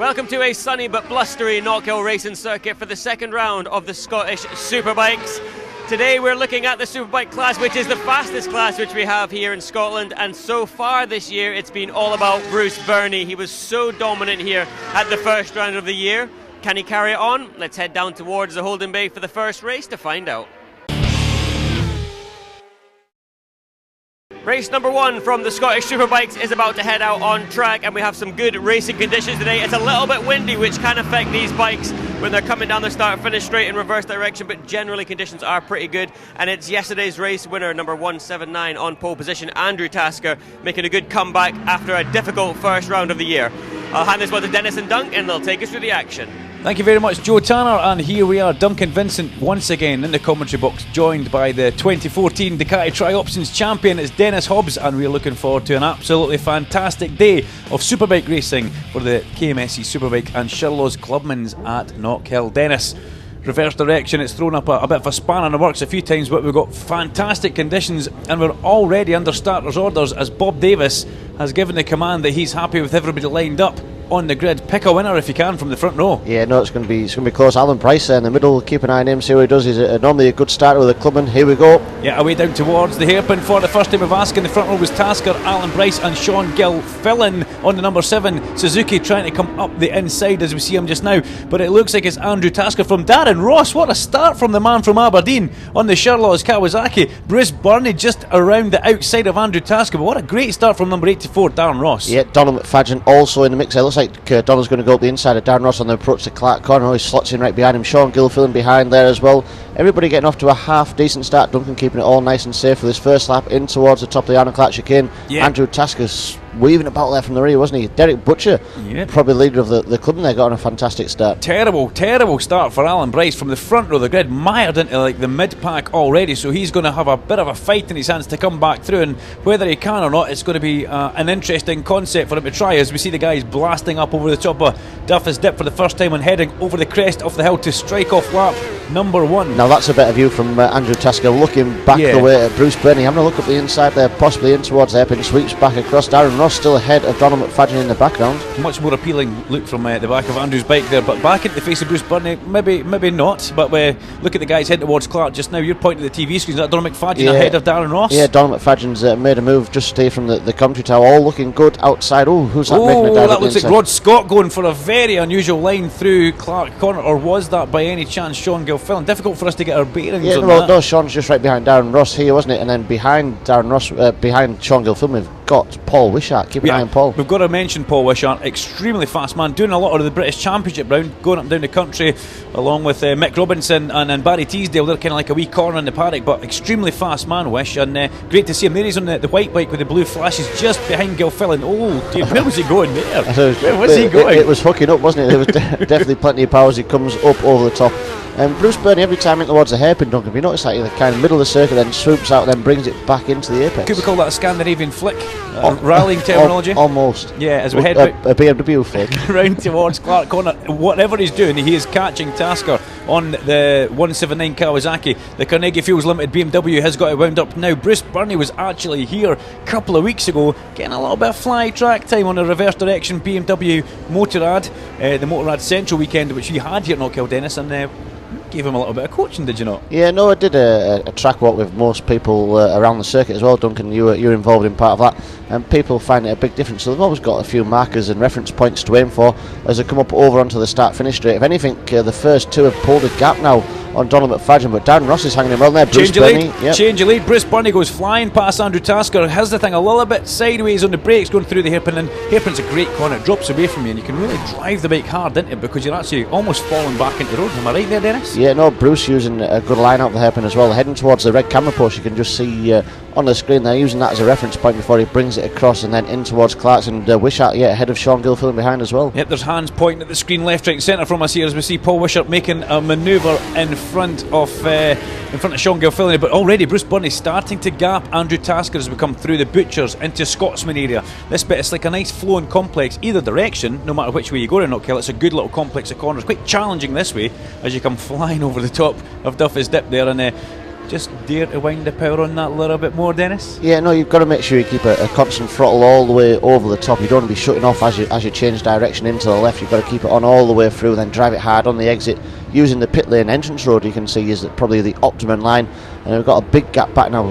Welcome to a sunny but blustery Knockhill racing circuit for the second round of the Scottish Superbikes. Today we're looking at the Superbike class, which is the fastest class which we have here in Scotland, and so far this year it's been all about Bruce Burney. He was so dominant here at the first round of the year. Can he carry it on? Let's head down towards the holding bay for the first race to find out. Race number one from the Scottish Superbikes is about to head out on track, and we have some good racing conditions today. It's a little bit windy, which can affect these bikes when they're coming down the start-finish straight in reverse direction, but generally conditions are pretty good. And it's yesterday's race winner, number 179 on pole position, Andrew Tasker, making a good comeback after a difficult first round of the year. I'll hand this one to Dennis and Dunk, and they'll take us through the action. Thank you very much, Joe Tanner, and here we are, Duncan Vincent once again in the commentary box, joined by the 2014 Ducati Tri-Options champion. It's Dennis Hobbs, and we're looking forward to an absolutely fantastic day of Superbike racing for the KMSC Superbike and Shirlaw's Clubmans at Knockhill. Dennis, reverse direction, it's thrown up a bit of a spanner in the works a few times, but we've got fantastic conditions and we're already under starters orders as Bob Davis has given the command that he's happy with everybody lined up on the grid. Pick a winner if you can from the front row. Yeah, no, it's going to be close. Alan Price in the middle. Keep an eye on him, see what he does. He's normally a good starter with a Clubman. Here we go. Yeah, away down towards the hairpin for the first time of asking. The front row was Tasker, Alan Price and Sean Gill. Filling on the number 7 Suzuki, trying to come up the inside as we see him just now, but it looks like it's Andrew Tasker from Darren Ross. What a start from the man from Aberdeen on the Shirlaw's Kawasaki. Bruce Burney just around the outside of Andrew Tasker, but what a great start from number 84 Darren Ross. Yeah, Donald McFadden also in the mix. It looks like Donald's going to go up the inside of Darren Ross on the approach to Clark Corner. Oh, he slots in right behind him. Sean Gill filling behind there as well. Everybody getting off to a half decent start. Duncan keeping it all nice and safe for this first lap in towards the top of the Arnold Clark chicane. Yeah. Andrew Tasker's weaving about there from the rear, wasn't he? Derek Butcher, probably leader of the club, and they got on a fantastic start. Terrible start for Alan Bryce from the front row. The grid mired into like the mid pack already, so he's going to have a bit of a fight in his hands to come back through, and whether he can or not, it's going to be an interesting concept for him to try, as we see the guys blasting up over the top of Duffus Dip for the first time and heading over the crest of the hill to strike off lap number 1. Now that's a better view from Andrew Tasker, looking back the way at Bruce Burney, having a look up the inside there, possibly in towards the hairpin, sweeps back across. Darren Ross still ahead of Donald McFadden in the background. Much more appealing look from the back of Andrew's bike there, but back into the face of Bruce Burney, maybe not, but look at the guys heading towards Clark just now. You're pointing at the TV screens. Is that Donald McFadden ahead of Darren Ross? Yeah, Donald McFadden's made a move just stay from the commentary tower, all looking good outside. Oh, who's that making a dive? That looks like Rod Scott going for a very unusual line through Clark Corner, or was that by any chance Sean Gill Filling? Difficult for us to get our bearings on that. No, Sean's just right behind Darren Ross here, wasn't it? And then behind Darren Ross, behind Sean Gill Filling, we've got Paul Wishart. Keep an eye on Paul. We've got to mention Paul Wishart, extremely fast man, doing a lot of the British Championship round, going up and down the country along with Mick Robinson and Barry Teasdale. They're kind of like a wee corner in the paddock, but extremely fast man, Wish, and great to see him. There he's on the white bike with the blue flashes just behind Gill Filling. Oh dear, where was he going there? Where was he going? It was hooking up, wasn't it? There was definitely plenty of power as he comes up over the top. And Bruce Burney, every time in towards the hairpin, Duncan, you notice that he kind of middle of the circuit, then swoops out, then brings it back into the apex. Could we call that a Scandinavian flick? Rallying terminology? Almost. Yeah, as we head a BMW flick round towards Clark Corner. Whatever he's doing, he is catching Tasker on the 179 Kawasaki. The Carnegie Fuels Limited BMW has got it wound up now. Bruce Burney was actually here a couple of weeks ago, getting a little bit of fly track time on a reverse direction BMW Motorrad, the Motorrad Central weekend, which we had here at Knockhill, Dennis, and gave him a little bit of coaching, did you not? Yeah, no, I did a track walk with most people around the circuit as well, Duncan. You're involved in part of that, and people find it a big difference. So they've always got a few markers and reference points to aim for as they come up over onto the start-finish straight. If anything, the first two have pulled a gap now on Donald McFadden, but Darren Ross is hanging him well there. Change of lead. Bruce Burney goes flying past Andrew Tasker, has the thing a little bit sideways on the brakes going through the hairpin, and hairpin's a great corner, it drops away from you and you can really drive the bike hard into it because you're actually almost falling back into the road. Am I right there, Dennis? Yeah, no, Bruce using a good line out the hairpin as well, heading towards the red camera post. You can just see on the screen there, using that as a reference point before he brings it across and then in towards Clark's, and Wishart ahead of Sean Gill Filling behind as well. Yep, there's hands pointing at the screen left, right and centre from us here as we see Paul Wishart making a manoeuvre in front of Sean Gill Filling, but already Bruce Burney starting to gap Andrew Tasker as we come through the Butchers into Scotsman area. This bit is like a nice flowing complex either direction, no matter which way you go to Knockhill. It's a good little complex of corners, quite challenging this way as you come flying over the top of Duffus Dip there, and just dare to wind the power on that a little bit more, Dennis? Yeah, no, you've got to make sure you keep a constant throttle all the way over the top. You don't want to be shutting off as you change direction into the left. You've got to keep it on all the way through, then drive it hard on the exit. Using the pit lane entrance road, you can see, is probably the optimum line. And we've got a big gap back now.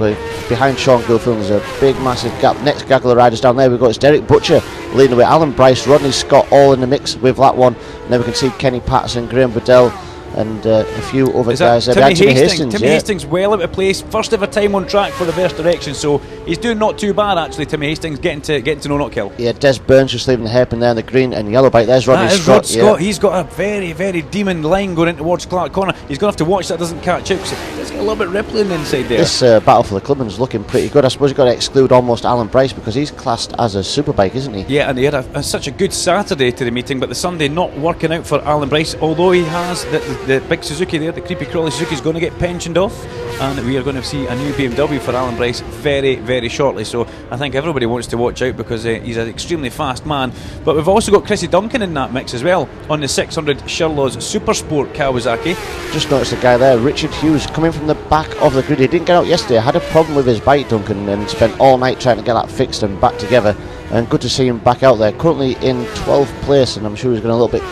Behind Sean Gilfillan, there's a big, massive gap. Next gaggle of riders down there, we've got it's Derek Butcher leading away. Alan Bryce, Rodney Scott, all in the mix with that one. And then we can see Kenny Patterson, Graham Bedell, and a few other guys there. Timmy Hastings, Timmy Hastings well out of place, first ever time on track for reverse direction, so he's doing not too bad actually. Timmy Hastings getting to no not kill. Yeah, Des Burns just leaving the hairpin there in the green and yellow bike. There's Rodney Scott. Rod Scott. He's got a very, very demon line going in towards Clark Corner. He's going to have to watch that doesn't catch out, because it's got a little bit rippling inside there. This battle for the Clubman's looking pretty good. I suppose you've got to exclude almost Alan Bryce, because he's classed as a Superbike, isn't he? Yeah, and he had such a good Saturday to the meeting, but the Sunday not working out for Alan Bryce, although he has the big Suzuki there, the creepy crawly Suzuki, is going to get pensioned off, and we are going to see a new BMW for Alan Bryce very, very shortly. So I think everybody wants to watch out, because he's an extremely fast man. But we've also got Chrissy Duncan in that mix as well on the 600 Shirlaw's Supersport Kawasaki. Just noticed the guy there, Richard Hughes, coming from the back of the grid. He didn't get out yesterday. Had a problem with his bike, Duncan, and spent all night trying to get that fixed and back together. And good to see him back out there. Currently in 12th place, and I'm sure he's going a little bit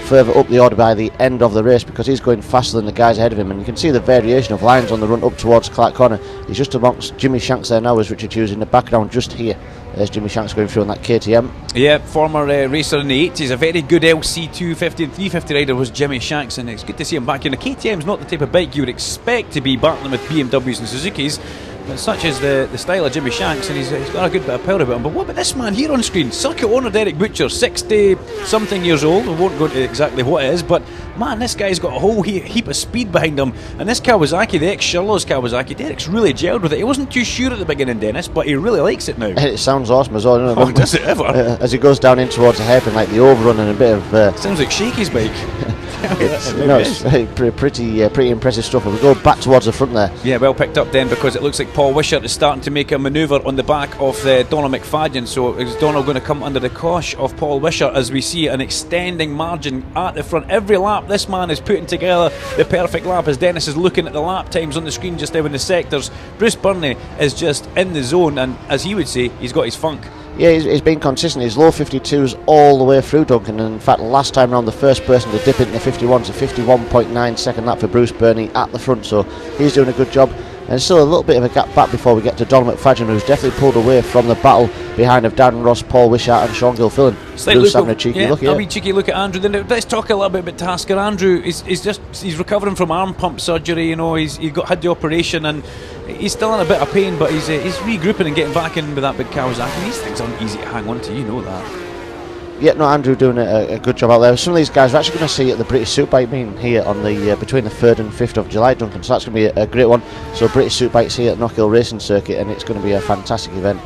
further up the order by the end of the race, because he's going faster than the guys ahead of him. And you can see the variation of lines on the run up towards Clark Corner. He's just amongst Jimmy Shanks there now, as Richard Hughes in the background just here. There's Jimmy Shanks going through on that KTM. Yeah, former racer in the 80s, a very good LC 250 and 350 rider was Jimmy Shanks, and it's good to see him back in. The KTM's not the type of bike you would expect to be battling with BMWs and Suzukis, but such is the style of Jimmy Shanks, and he's got a good bit of power about him. But what about this man here on screen? Circuit owner Derek Butcher, 60 something years old. We won't go into exactly what it is, but man, this guy's got a whole heap of speed behind him. And this Kawasaki, the ex-Shirlaw's Kawasaki, Derek's really gelled with it. He wasn't too sure at the beginning, Dennis, but he really likes it now. It sounds awesome as well, doesn't it? Oh, does it ever? As he goes down in towards the hairpin, like the overrun and a bit of... Sounds like Shaky's bike. it's pretty impressive stuff. We go back towards the front there. Yeah, well picked up then, because it looks like Paul Wishart is starting to make a manoeuvre on the back of Donald McFadden. So is Donald going to come under the cosh of Paul Wishart, as we see an extending margin at the front? Every lap this man is putting together the perfect lap, as Dennis is looking at the lap times on the screen just now in the sectors. Bruce Burnley is just in the zone, and as he would say, he's got his funk. Yeah, he's been consistent. He's low 52s all the way through, Duncan. And in fact, last time round, the first person to dip into the 51s, a 51.9 second lap for Bruce Burnley at the front. So he's doing a good job. And still a little bit of a gap back before we get to Donald McFadden, who's definitely pulled away from the battle behind of Darren Ross, Paul Wishart and Sean Gilfillan. Bruce having a cheeky look, yeah. A wee cheeky look at Andrew. Then let's talk a little bit about Tasker. Andrew he's recovering from arm pump surgery. You know, he had the operation, and he's still in a bit of pain, but he's regrouping and getting back in with that big Kawasaki. These things aren't easy to hang on to, you know that. Yeah, no, Andrew doing a good job out there. Some of these guys we're actually going to see at the British Superbike meeting here on the between the 3rd and 5th of July, Duncan. So that's going to be a great one. So British Superbikes here at Knockhill Racing Circuit, and it's going to be a fantastic event.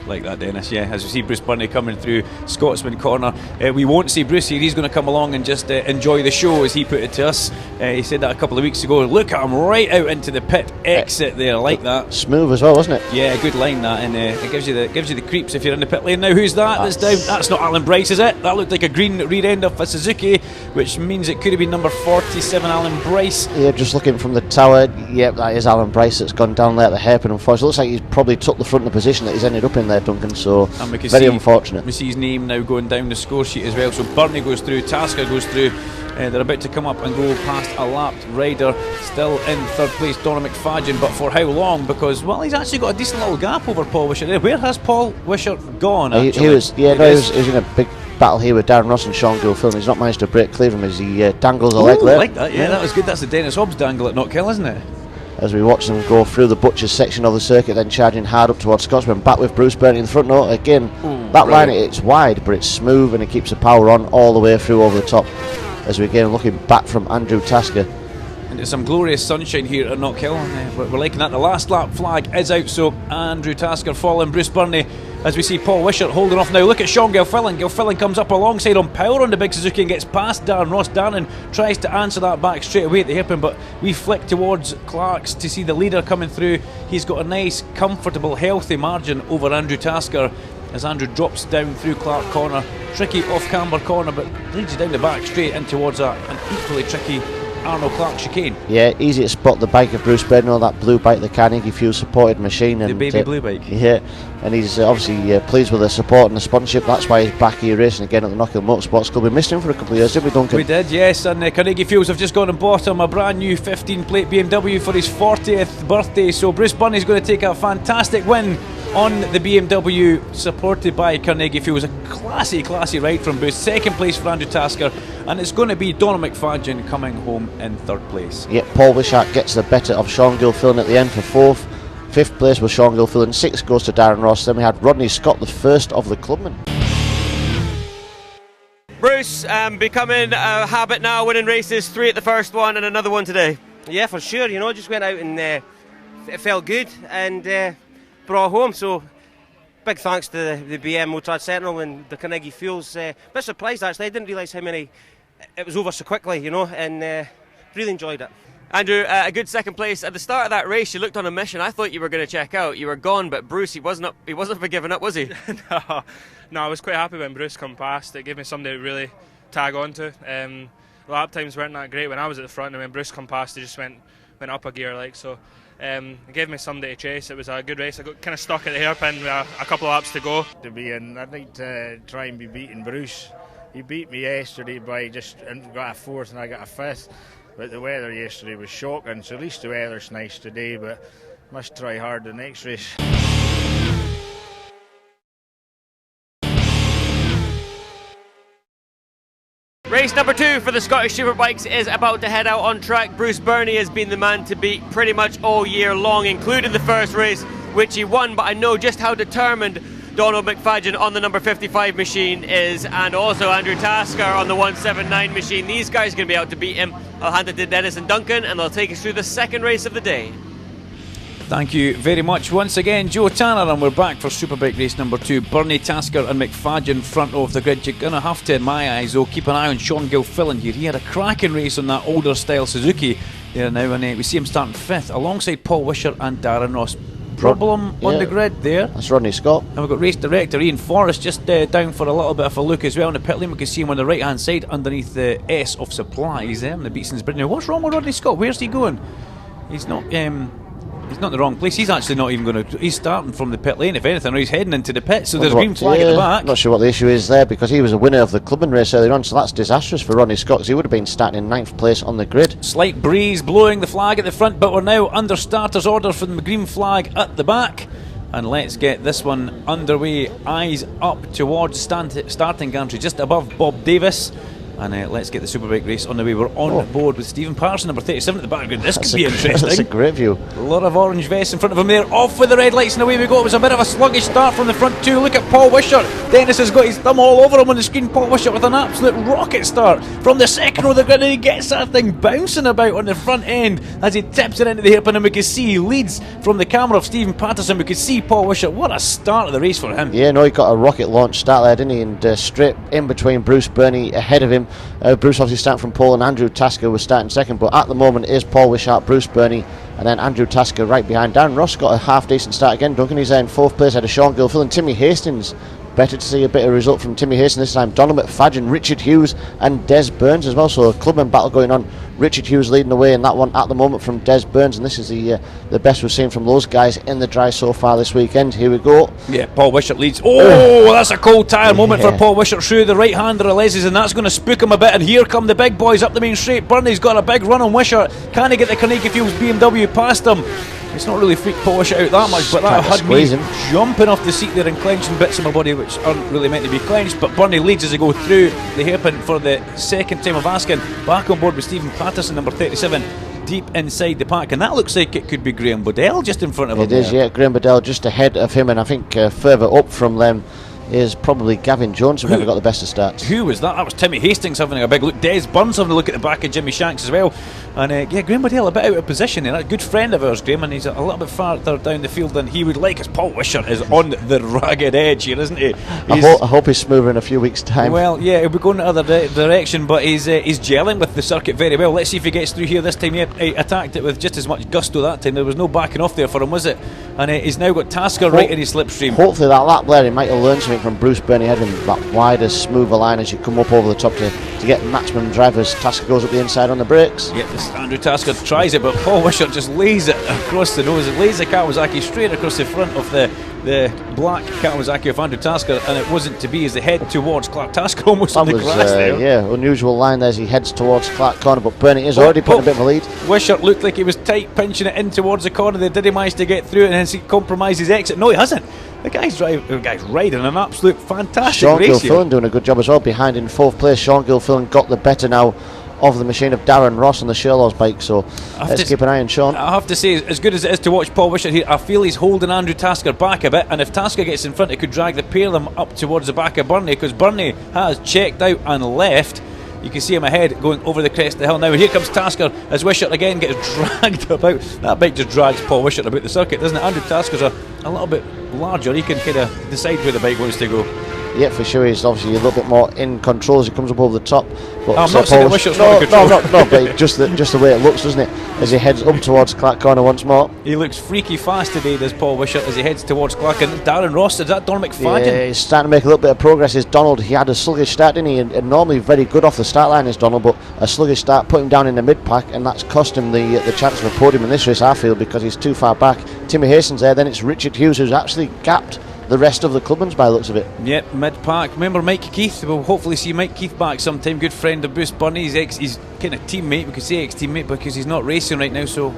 Like that, Dennis, yeah. As we see Bruce Burnley coming through Scotsman Corner, we won't see Bruce here. He's going to come along and just enjoy the show, as he put it to us. He said that a couple of weeks ago. Look at him right out into the pit exit there, like that. Smooth as well, wasn't it? Yeah, good line that, and it gives you the creeps if you're in the pit lane. Now, who's that? That's down. That's not Alan Bryce, is it? That looked like a green rear end of a Suzuki, which means it could have been number 47, Alan Bryce. Yeah, just looking from the tower. Yep, that is Alan Bryce that's gone down there at the hairpin. Unfortunately, it looks like he's probably took the front of the position that he's ended up in there, Duncan. So very unfortunate. We see his name now going down the score sheet as well. So Burnley goes through, Tasker goes through. They're about to come up and go past a lapped rider, still in 3rd place, Donald McFadden. But for how long? Because, well, he's actually got a decent little gap over Paul Wishart there. Where has Paul Wishart gone? He was in a big battle here with Darren Ross and Sean Gilfillan. He's not managed to break clear of him as he dangles a leg there. Like that, yeah, that was good. That's the Dennis Hobbs dangle at Knockhill, isn't it? As we watch them go through the Butchers section of the circuit, then charging hard up towards Scotsman, back with Bruce Burnley in the front. No, again, that line, it's wide, but it's smooth, and it keeps the power on all the way through over the top. As we again looking back from Andrew Tasker. And it's some glorious sunshine here at Knockhill, and we're liking that. The last lap flag is out, so Andrew Tasker following Bruce Burnley, as we see Paul Wishart holding off now. Look at Sean Gilfillan. Gilfillan comes up alongside on power on the big Suzuki and gets past Darren Ross. Darren tries to answer that back straight away at the hairpin, but we flick towards Clark's to see the leader coming through. He's got a nice, comfortable, healthy margin over Andrew Tasker as Andrew drops down through Clark Corner. Tricky off-camber corner, but leads you down the back straight in towards an equally tricky Arnold Clark chicane. Yeah, easy to spot the bike of Bruce Burney, that blue bike, the Carnegie Fuel supported machine. And, the baby blue bike. Yeah, and he's obviously pleased with the support and the sponsorship. That's why he's back here racing again at the Knockhill Motorsports Club. We missed him for a couple of years, didn't we, Duncan? We did, yes, and Carnegie Fuels have just gone and bought him a brand new 15-plate BMW for his 40th birthday, so Bruce Burney's going to take a fantastic win on the BMW, supported by Carnegie Fuels. A classy ride from Bruce. Second place for Andrew Tasker, and it's going to be Donald McFadden coming home in third place. Yeah, Paul Wishart gets the better of Sean Gilfillan at the end for fourth. Fifth place was Sean Gilfillan. Sixth goes to Darren Ross. Then we had Rodney Scott, the first of the clubmen. Bruce, becoming a habit now, winning races, 3 at the first one and another one today. Yeah, for sure. You know, just went out and it felt good and brought home. So big thanks to the BM Motard Sentinel and the Carnegie Fuels. Bit surprised actually. I didn't realise how many it was over so quickly. You know, and really enjoyed it. Andrew, a good second place. At the start of that race, you looked on a mission. I thought you were going to check out. You were gone, but Bruce, he wasn't for giving up, was he? No, I was quite happy when Bruce come past. It gave me somebody to really tag on to. The lap times weren't that great when I was at the front, and when Bruce come past, he just went up a gear like so. It gave me somebody to chase. It was a good race. I got kind of stuck at the hairpin with a couple of laps to go. To be in, I'd like to try and be beating Bruce. He beat me yesterday by just got a fourth and I got a fifth. But the weather yesterday was shocking, so at least the weather's nice today, but must try hard the next race. Race number 2 for the Scottish Superbikes is about to head out on track. Bruce Burney has been the man to beat pretty much all year long, including the first race, which he won, but I know just how determined Donald McFadden on the number 55 machine is, and also Andrew Tasker on the 179 machine. These guys are going to be out to beat him. I'll hand it to Dennis and Duncan, and they'll take us through the second race of the day. Thank you very much once again, Joe Tanner, and we're back for Superbike race number 2. Burney, Tasker and McFadden front of the grid. You're going to have to, in my eyes though, keep an eye on Sean Gilfillan here. He had a cracking race on that older style Suzuki there now, and we see him starting 5th alongside Paul Wishart and Darren Ross. Problem on the grid there. That's Rodney Scott. And we've got race director Ian Forrest just down for a little bit of a look as well in the pit lane. We can see him on the right hand side underneath the S of supplies there in the Beatson's Bridge. Now, what's wrong with Rodney Scott? Where's he going? He's not in the wrong place. He's actually not even going to. He's starting from the pit lane, if anything, or he's heading into the pit. So there's a green flag at the back. Not sure what the issue is there, because he was a winner of the clubman race earlier on, so that's disastrous for Rodney Scott, because he would have been starting in 9th place on the grid. Slight breeze blowing the flag at the front, but we're now under starter's order for the green flag at the back. And let's get this one underway. Eyes up towards starting gantry, just above Bob Davis. And let's get the Superbike race on the way. We're on board with Stephen Patterson, number 37 at the background. This could be interesting. That's a great view. A lot of orange vests in front of him there. Off with the red lights and away we go. It was a bit of a sluggish start from the front too. Look at Paul Wishart. Dennis has got his thumb all over him on the screen. Paul Wishart with an absolute rocket start from the second row of the grid, and he gets that thing bouncing about on the front end as he tips it into the hairpin, and we can see he leads from the camera of Stephen Patterson. We can see Paul Wishart. What a start of the race for him. Yeah, no, he got a rocket launch start there, didn't he? And straight in between Bruce Burney ahead of him. Bruce obviously starting from pole, and Andrew Tasker was starting second, but at the moment it is Paul Wishart, Bruce Burney, and then Andrew Tasker right behind. Darren Ross got a half decent start again. Duncan, he's there in 4th place ahead of Sean Gilfillan and Timmy Hastings. Better to see a bit of result from Timmy Hastings this time. Donald McFadden, Richard Hughes and Des Burns as well, so a clubman battle going on. Richard Hughes leading the way in that one at the moment from Des Burns, and this is the best we've seen from those guys in the dry so far this weekend. Here we go. Yeah, Paul Wishart leads. Oh, that's a cold tyre moment for Paul Wishart through the right hander of Les's, and that's going to spook him a bit. And here come the big boys up the main straight. Burney's got a big run on Wishart. Can he get the Carnegie Fuels BMW past him? It's not really freaked Paul Wishart out that much, but that had me jumping off the seat there and clenching bits of my body which aren't really meant to be clenched. But Burney leads as they go through the hairpin for the second time of asking. Back on board with Stephen Patterson, number 37, deep inside the pack, and that looks like it could be Graham Bodell just in front of him. It is, yeah, Graham Bodell just ahead of him, and I think further up from them is probably Gavin Jones, who never got the best of starts. Who was that? That was Timmy Hastings having a big look. Des Burns having a look at the back of Jimmy Shanks as well. And yeah, Graham Bodell a bit out of position there. A good friend of ours, Graham, and he's a little bit farther down the field than he would like, as Paul Wishart is on the ragged edge here, isn't he? I hope he's smoother in a few weeks' time. Well, yeah, he'll be going the other direction, but he's gelling with the circuit very well. Let's see if he gets through here this time. Yeah, he attacked it with just as much gusto that time. There was no backing off there for him, was it? and he's now got Tasker right in his slipstream. Hopefully that lap there he might have learned something from Bruce Burney heading that wider, smoother line as you come up over the top to get maximum drive as Tasker goes up the inside on the brakes. Yep, Andrew Tasker tries it, but Paul Wishart just lays it across the nose. It lays the Kawasaki straight across the front of the black Kawasaki of Andrew Tasker, and it wasn't to be as they head towards Clark Tasker almost on the grass there. Yeah, unusual line there as he heads towards Clark Corner, but Burney is already putting a bit of a lead. Wishart looked like he was tight, pinching it in towards the corner there. Did he manage to get through it and hence he compromised his exit? No, he hasn't. The guy's riding an absolute fantastic Sean race here. Gilfillan doing a good job as well behind in 4th place. Sean Gilfillan got the better now of the machine of Darren Ross on the Sherlaw's bike, so let's keep an eye on Sean. I have to say, as good as it is to watch Paul Wishart here, I feel he's holding Andrew Tasker back a bit, and if Tasker gets in front it could drag the pair of them up towards the back of Burney, because Burney has checked out and left. You can see him ahead going over the crest of the hill now, and here comes Tasker as Wishart again gets dragged about. That bike just drags Paul Wishart about the circuit, doesn't it? Andrew Tasker's a little bit larger, he can kind of decide where the bike wants to go. Yeah, for sure, he's obviously a little bit more in control as he comes up over the top. But I'm not saying that Wishart's not in control. No, but just the way it looks, doesn't it? As he heads up towards Clark Corner once more. He looks freaky fast today, does Paul Wishart, as he heads towards Clark. And Darren Ross, is that Donald McFadden? Yeah, he's starting to make a little bit of progress. Is Donald? He had a sluggish start, didn't he? And normally very good off the start line is Donald, but a sluggish start put him down in the mid pack, and that's cost him the chance of a podium in this race, I feel, because he's too far back. Timmy Hastings there, then it's Richard Hughes who's actually gapped the rest of the Clubmans by the looks of it. Yep, mid-pack. Remember Mike Keith? We'll hopefully see Mike Keith back sometime. Good friend of Bruce Burney. He's kind of teammate, we could say ex-teammate, because he's not racing right now, so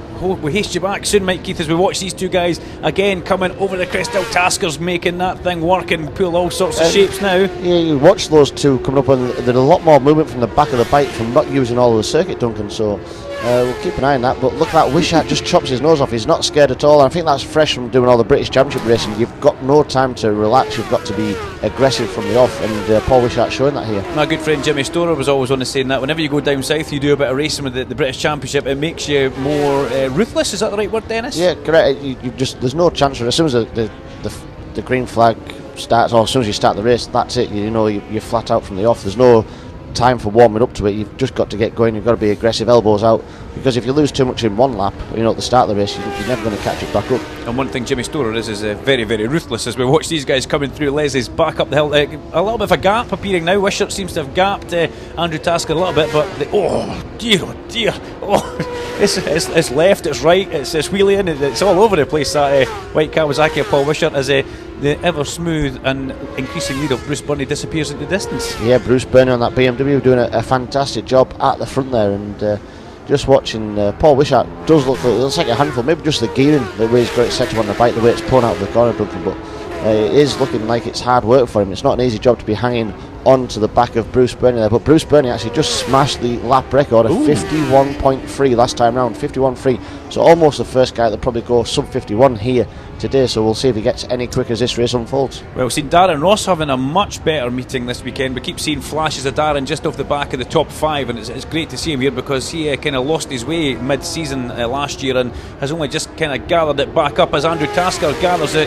we haste you back soon, Mike Keith, as we watch these two guys again coming over the crest. Tasker's making that thing work and pull all sorts of shapes now. Yeah, you watch those two coming up, and there's a lot more movement from the back of the bike from not using all of the circuit, Duncan, so we'll keep an eye on that. But look at that, Wishart just chops his nose off. He's not scared at all, and I think that's fresh from doing all the British Championship racing. You've got no time to relax, you've got to be aggressive from the off, and Paul Wishart showing that here. My good friend Jimmy Storer was always on the saying that whenever you go down south you do a bit of racing with the British Championship, it makes you more ruthless. Is that the right word, Dennis? Yeah, correct. You just, there's no chance for it. As soon as the green flag starts, or as soon as you start the race, that's it. You know, you're flat out from the off. There's no time for warming up to it. You've just got to get going. You've got to be aggressive, elbows out, because if you lose too much in one lap, you know, at the start of the race, you're never going to catch it back up. And one thing Jimmy Storer is very, very ruthless. As we watch these guys coming through, Leslie's back up the hill, a little bit of a gap appearing now. Wishart seems to have gapped Andrew Tasker a little bit, but oh dear, it's left, it's right, it's wheeling, it's all over the place, that white Kawasaki of Paul Wishart, as the ever smooth and increasing lead of Bruce Burney disappears in the distance. Yeah, Bruce Burney on that BMW doing a fantastic job at the front there, and just watching Paul Wishart does look like a handful. Maybe just the gearing, the way he's got it set up on the bike, the way it's pulling out of the corner, Duncan, but it is looking like it's hard work for him. It's not an easy job to be hanging onto the back of Bruce Burney there, but Bruce Burney actually just smashed the lap record of 51.3 last time round, 51.3, so almost the first guy that probably go sub 51 here today, so we'll see if he gets any quicker as this race unfolds. Well, we've seen Darren Ross having a much better meeting this weekend. We keep seeing flashes of Darren just off the back of the top 5, and it's great to see him here, because he kind of lost his way mid-season last year and has only just kind of gathered it back up as Andrew Tasker gathers the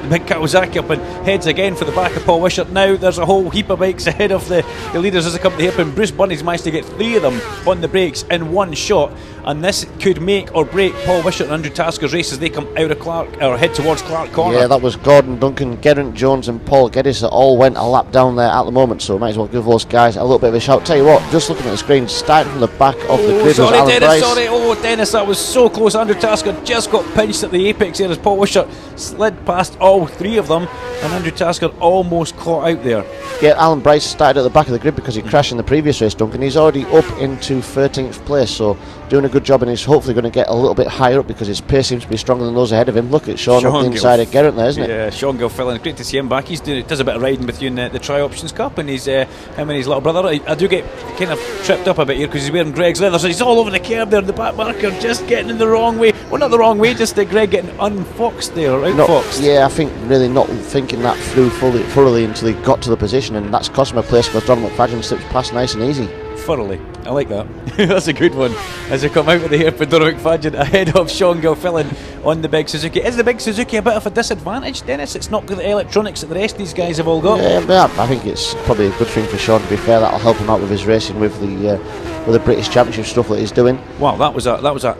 big Kawasaki up and heads again for the back of Paul Wishart. Now there's a whole heap of bikes ahead of the leaders as they come to the hip, and Bruce Burney's managed to get 3 of them on the brakes in one shot, and this could make or break Paul Wishart and Andrew Tasker's race as they come out of Clark, or head towards Clark Corner. Yeah, that was Gordon Duncan, Geraint Jones and Paul Geddes that all went a lap down there at the moment, so might as well give those guys a little bit of a shout. Tell you what, just looking at the screen, starting from the back of the grid was Alan Dennis, Bryce. Dennis, that was so close. Andrew Tasker just got pinched at the apex there as Paul Wishart slid past all 3 of them, and Andrew Tasker almost caught out there. Yeah, Alan Bryce started at the back of the grid because he crashed in the previous race, Duncan. He's already up into 13th place, so doing a good job, and he's hopefully going to get a little bit higher up because his pace seems to be stronger than those ahead of him. Look at Sean up the inside of Geraint there, isn't it? Yeah, Sean Gilfillan, great to see him back. He does a bit of riding with you in the Tri-Options Cup, and he's him and his little brother. I do get kind of tripped up a bit here because he's wearing Greg's leather, so he's all over the curb there, the back marker, just getting in the wrong way. Well, not the wrong way, just Greg getting unfoxed there, outfoxed. Yeah, I think really not thinking that through thoroughly until he got to the position, and that's cost him a place because Donald McFadden slips past nice and easy. Thoroughly, I like that. That's a good one. As they come out of the hairpin, Donald McFadden ahead of Sean Gilfillan on the big Suzuki. Is the big Suzuki a bit of a disadvantage, Dennis? It's not got the electronics that the rest of these guys have all got. Yeah, I think it's probably a good thing for Sean, to be fair. That'll help him out with his racing with the British Championship stuff that he's doing. Wow, that was a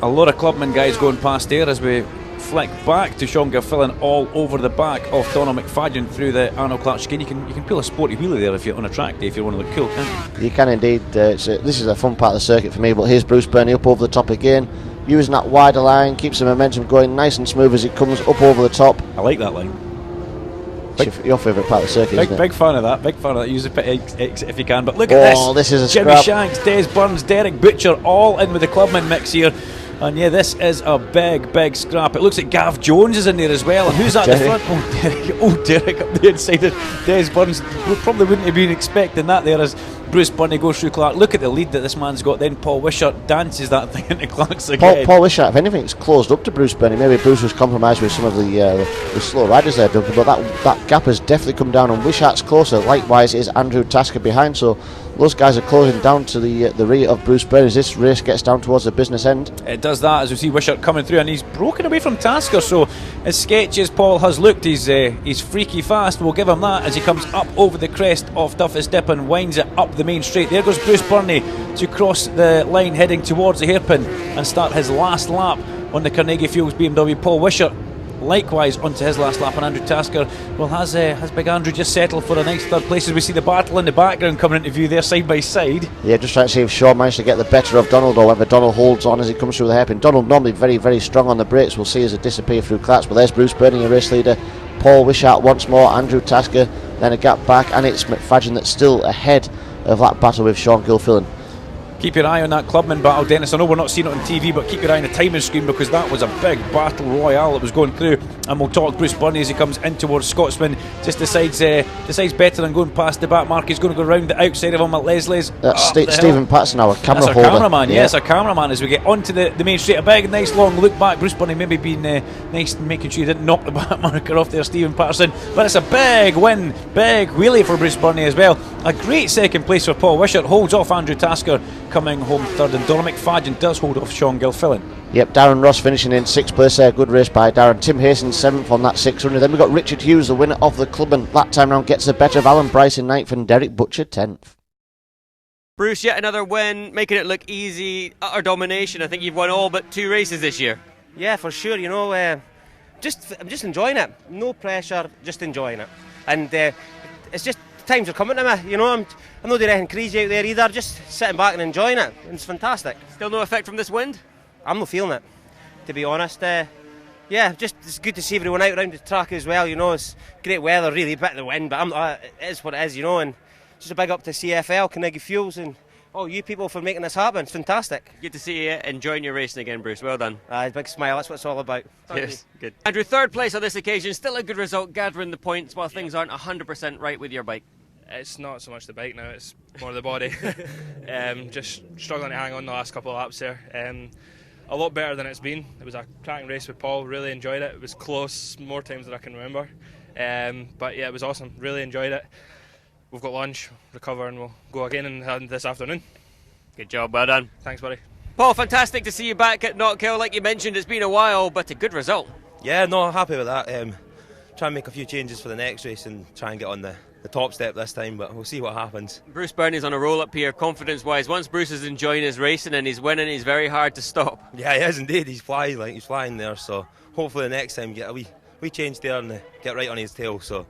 lot of clubman guys going past there as we flick back to Sean Gilfillan all over the back of Donald McFadden through the Arnold Clark chicane. You can pull a sporty wheelie there if you're on a track day, if you want to look cool, can't you? You can indeed. This is a fun part of the circuit for me, but here's Bruce Burney up over the top again, using that wider line, keeps the momentum going nice and smooth as it comes up over the top. I like that line. It's your favourite part of the circuit, isn't it? Big fan of that. Big fan of that. Use the pit exit if you can. But look at this. Oh, this is a Jimmy scrap. Shanks, Des Burns, Derek Butcher, all in with the clubman mix here. And yeah, this is a big scrap. It looks like Gav Jones is in there as well. And who's at the front? Oh, Derek up the inside of Des Burns. We probably wouldn't have been expecting that there as Bruce Burney goes through Clark. Look at the lead that this man's got. Then Paul Wishart dances that thing into Clark's again. Paul Wishart, if anything, it's closed up to Bruce Burney. Maybe Bruce was compromised with some of the slow riders there, Duncan, but that gap has definitely come down, and Wishart's closer. Likewise is Andrew Tasker behind, so those guys are closing down to the rear of Bruce Burney as this race gets down towards the business end. It does that as we see Wishart coming through, and he's broken away from Tasker, so as sketchy as Paul has looked, he's freaky fast. We'll give him that as he comes up over the crest of Duffus Dip and winds it up the main straight. There goes Bruce Burney to cross the line heading towards the hairpin and start his last lap on the Carnegie Fuels BMW. Paul Wishart likewise onto his last lap, and Andrew Tasker, well, has Big Andrew just settled for a nice third place as we see the battle in the background coming into view there side by side. Yeah, just trying to see if Shaw managed to get the better of Donald or whether Donald holds on as he comes through the hairpin. Donald normally very strong on the brakes. We'll see as it disappears through Clarks, but there's Bruce Burney, your race leader. Paul Wishart once more, Andrew Tasker, then a gap back, and it's McFadden that's still ahead of that battle with Sean Gilfillan. Keep your eye on that clubman battle, Dennis. I know we're not seeing it on TV, but keep your eye on the timing screen because that was a big battle royale that was going through. And we'll talk Bruce Burney as he comes in towards Scotsman. Just decides better than going past the back mark. He's going to go round the outside of him at Leslie's. That's Stephen Patson, our camera holder. That's our cameraman, yes, our cameraman as we get onto the main straight. A big, nice long look back. Bruce Burney maybe being nice and making sure he didn't knock the back marker off there, Stephen Patterson. But it's a big win, big wheelie for Bruce Burney as well. A great second place for Paul Wishart, holds off Andrew Tasker coming home third, and Donald McFadden does hold off Sean Gilfillan. Yep, Darren Ross finishing in 6th place there. Good race by Darren. Tim Hastings 7th on that 600. Then we've got Richard Hughes, the winner of the clubman. That time round gets the better of Alan Bryce in 9th and Derek Butcher 10th. Bruce, yet another win, making it look easy, utter domination. I think you've won all but 2 races this year. Yeah, for sure. You know, I'm just enjoying it. No pressure, just enjoying it. And it's just times are coming to me. You know, I'm not doing anything crazy out there either. Just sitting back and enjoying it. It's fantastic. Still no effect from this wind? I'm not feeling it, to be honest. Yeah, just it's good to see everyone out around the track as well. You know, it's great weather, really, a bit of the wind, but it is what it is, you know. And just a big up to CFL, Carnegie Fuels, and all you people for making this happen. It's fantastic. Good to see you enjoying your racing again, Bruce. Well done. Big smile, that's what it's all about. Yes, good. Andrew, third place on this occasion, still a good result, gathering the points while things aren't 100% right with your bike. It's not so much the bike now, it's more the body. Just struggling to hang on the last couple of laps there. A lot better than it's been. It was a cracking race with Paul, really enjoyed it. It was close more times than I can remember. But yeah, it was awesome, really enjoyed it. We've got lunch, recover, and we'll go again this afternoon. Good job, well done. Thanks, buddy. Paul, fantastic to see you back at Knockhill. Like you mentioned, it's been a while, but a good result. Yeah, no, happy with that. Try and make a few changes for the next race and try and get on the top step this time, but we'll see what happens. Bruce Burney's on a roll up here, confidence-wise. Once Bruce is enjoying his racing and he's winning, he's very hard to stop. Yeah, he is indeed. He's flying there, so hopefully the next time get a wee change there and get right on his tail. So.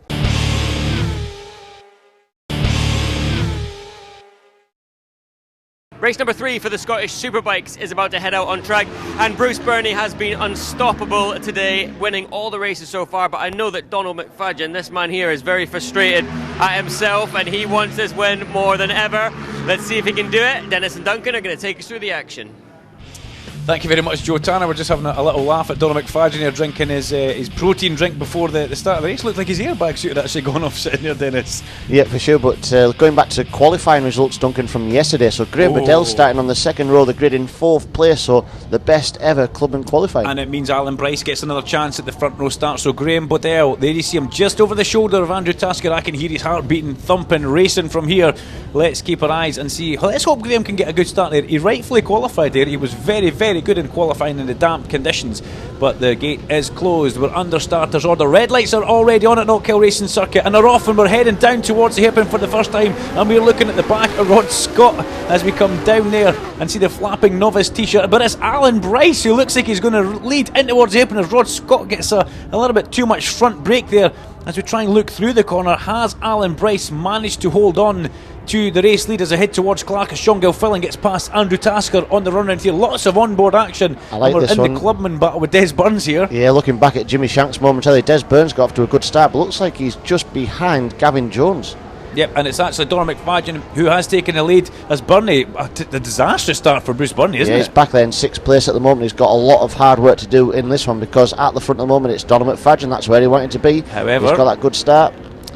Race number 3 for the Scottish Superbikes is about to head out on track, and Bruce Burney has been unstoppable today, winning all the races so far. But I know that Donald McFadden, this man here, is very frustrated at himself and he wants this win more than ever. Let's see if he can do it. Dennis and Duncan are going to take us through the action. Thank you very much, Joe Tanner. We're just having a little laugh at Donald McFadden here, drinking his protein drink before the start of the race. Looked like his airbag suit had actually gone off sitting there, Dennis. Yeah, for sure, but going back to qualifying results, Duncan, from yesterday, so Graham Bedell starting on the second row of the grid in 4th place, so the best ever clubman qualifying. And it means Alan Bryce gets another chance at the front row start, so Graham Bedell, there you see him just over the shoulder of Andrew Tasker. I can hear his heart beating, thumping, racing from here. Let's keep our eyes and see. Let's hope Graham can get a good start there. He rightfully qualified there. He was very very good in qualifying in the damp conditions, but the gate is closed. We're under starters order. Red lights are already on at Knockhill Racing Circuit and are off, and we're heading down towards the hairpin for the first time, and we're looking at the back of Rod Scott as we come down there and see the flapping novice t-shirt, but it's Alan Bryce who looks like he's going to lead in towards the hairpin as Rod Scott gets a little bit too much front brake there. As we try and look through the corner, has Alan Bryce managed to hold on to the race lead as I head towards Clark as Sean Gilfillan gets past Andrew Tasker on the run round here? Lots of onboard action. I like and we're this in one. The clubman battle with Des Burns here. Yeah, looking back at Jimmy Shanks momentarily, Des Burns got off to a good start, but looks like he's just behind Gavin Jones. Yep, and it's actually Donald McFadden who has taken the lead as Burnley. The disastrous start for Bruce Burnley, isn't it? Yeah, he's back there in 6th place at the moment. He's got a lot of hard work to do in this one, because at the front at the moment it's Donald McFadden. That's where he wanted to be. However, he's got that good start.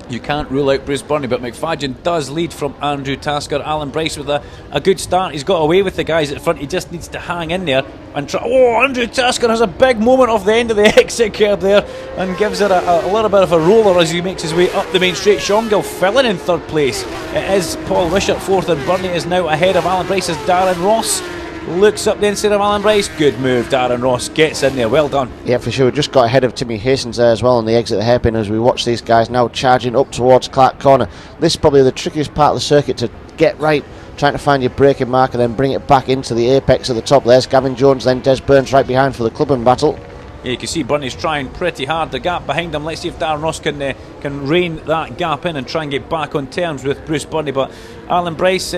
You can't rule out Bruce Burnley, but McFadden does lead from Andrew Tasker. Alan Bryce with a good start. He's got away with the guys at the front. He just needs to hang in there and try. Oh, Andrew Tasker has a big moment off the end of the exit curb there and gives it a little bit of a roller as he makes his way up the main straight. Sean Gilfillan in 3rd place. It is Paul Wishart 4th, and Burnley is now ahead of Alan Bryce as Darren Ross looks up the inside of Alan Bryce. Good move, Darren Ross gets in there, well done. Yeah, for sure. Just got ahead of Timmy Hastings there as well on the exit of the hairpin as we watch these guys now charging up towards Clark Corner. This is probably the trickiest part of the circuit to get right, trying to find your braking mark and then bring it back into the apex at the top. There's Gavin Jones, then Des Burns right behind for the clubbing battle. Yeah, you can see Burnley's trying pretty hard. The gap behind him. Let's see if Darren Ross can rein that gap in and try and get back on terms with Bruce Burnley. But Alan Bryce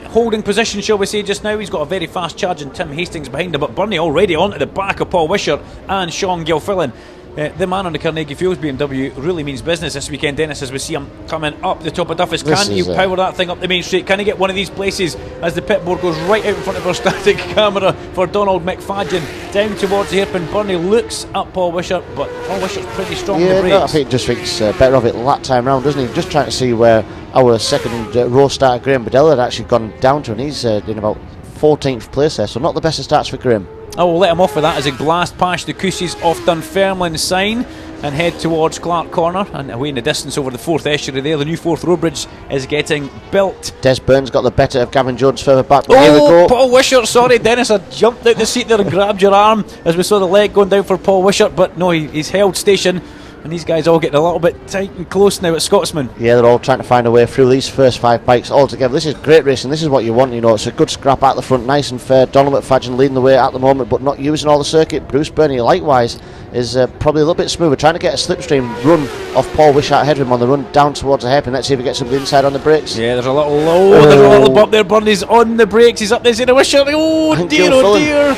holding position, shall we say, just now. He's got a very fast charge and Tim Hastings behind him, but Burnley already onto the back of Paul Wishart and Sean Gilfillan. The man on the Carnegie Fields BMW really means business this weekend, Dennis, as we see him coming up the top of Duffus. Can he power that thing up the main straight? Can he get one of these places as the pit board goes right out in front of our static camera for Donald McFadden down towards the hairpin? Burnley looks at Paul Wishart, but Paul Wishart's pretty strong on the brakes. No, I think just thinks better of it that time round, doesn't he? Just trying to see where our second row starter Graham Bedell had actually gone down to, and he's in about 14th place there, so not the best of starts for Graham. I will let him off with that as he blast past the Cousys off Dunfermline sign and head towards Clark Corner, and away in the distance over the 4th estuary there. The new 4th road bridge is getting built. Des Burns got the better of Gavin Jones further back, but here we go. Paul Wishart, sorry Dennis, I jumped out the seat there and grabbed your arm as we saw the leg going down for Paul Wishart, but no, he's held station. And these guys all getting a little bit tight and close now at Scotsman. Yeah, they're all trying to find a way through these first 5 bikes all together. This is great racing. This is what you want, you know. It's a good scrap at the front, nice and fair. Donald McFadden leading the way at the moment, but not using all the circuit. Bruce Burnley, likewise, is probably a little bit smoother, trying to get a slipstream run off Paul Wishart ahead of him on the run down towards the hairpin. Let's see if he gets somebody inside on the brakes. Yeah, there's a little low, there's a little bump there. Burnley's on the brakes. He's up there saying, Wishart. Oh dear, oh dear.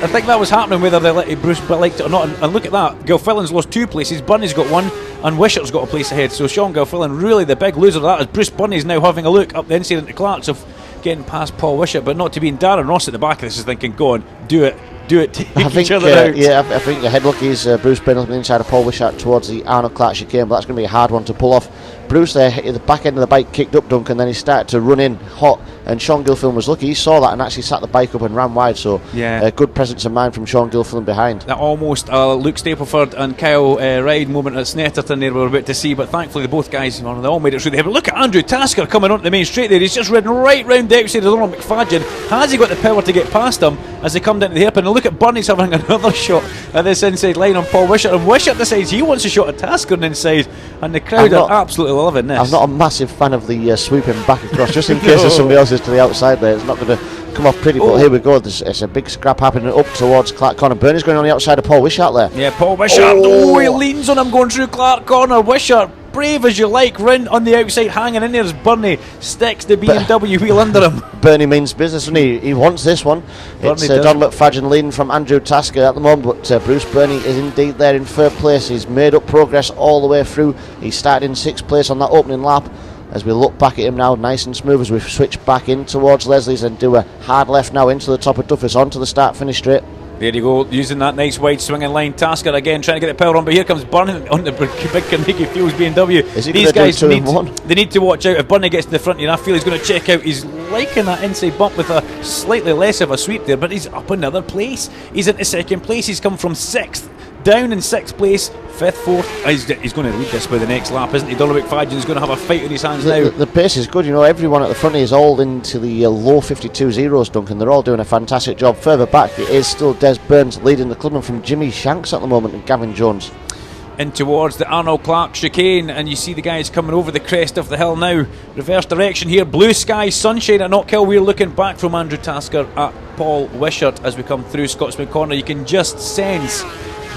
I think that was happening whether they let Bruce liked it or not, and look at that. Gilfillan's lost 2 places, Burnley's got 1, and Wishart's got a place ahead. So Sean Gilfillan really the big loser of that, as Bruce Burnley's now having a look up the inside into Clark's of getting past Paul Wishart, but not to be. In Darren Ross at the back of this is thinking, go on, do it, take each other out. Yeah, I think the headlock is Bruce Burnley on the inside of Paul Wishart towards the Arnold Clark chicane, but that's going to be a hard one to pull off. Bruce there hit the back end of the bike, kicked up Duncan, then he started to run in hot, and Sean Gilfillan was lucky. He saw that and actually sat the bike up and ran wide, so good presence of mind from Sean Gilfillan behind. That almost Luke Stapleford and Kyle Ryde moment at Snetterton there we were about to see, but thankfully both guys, they all made it through there. But look at Andrew Tasker coming onto the main straight there. He's just ridden right round the outside of Donald McFadden. Has he got the power to get past him as they come down to the hairpin? And look at Burnley's having another shot at this inside line on Paul Wishart, and Wishart decides he wants a shot at Tasker on the inside, and the crowd are absolutely loving this. I'm not a massive fan of the sweeping back across, just in case there's somebody else is to the outside there. It's not going to come off pretty, but here we go. It's a big scrap happening up towards Clark Corner. Burnley's going on the outside of Paul Wishart there. Yeah, Paul Wishart. He leans on him going through Clark Corner. Wishart, brave as you like, run on the outside, hanging in there as Burnley sticks the BMW wheel under him. Burnley means business, and he wants this one. It's Don McFadden leading from Andrew Tasker at the moment, but Bruce Burnley is indeed there in 3rd place. He's made up progress all the way through. He started in 6th place on that opening lap. As we look back at him now, nice and smooth as we switch back in towards Leslie's and do a hard left now into the top of Duffus, onto the start-finish straight. There you go, using that nice wide swinging line. Tasker again trying to get the power on, but here comes Burnley on the big Carnegie Fields BMW. These guys need to watch out. If Burnley gets to the front here, I feel he's going to check out. He's liking that inside bump with a slightly less of a sweep there, but he's up another place. He's into 2nd place. He's come from 6th down in 6th place, 5th, 4th. He's going to lead this by the next lap, isn't he? Donald McFadden's going to have a fight in his hands now. The pace is good, you know. Everyone at the front is all into the low 52 zeros, Duncan. They're all doing a fantastic job. Further back, it is still Des Burns leading the clubman from Jimmy Shanks at the moment and Gavin Jones. In towards the Arnold Clark chicane, and you see the guys coming over the crest of the hill now. Reverse direction here, blue sky, sunshine at Knockhill. We're looking back from Andrew Tasker at Paul Wishart as we come through Scotsman Corner. You can just sense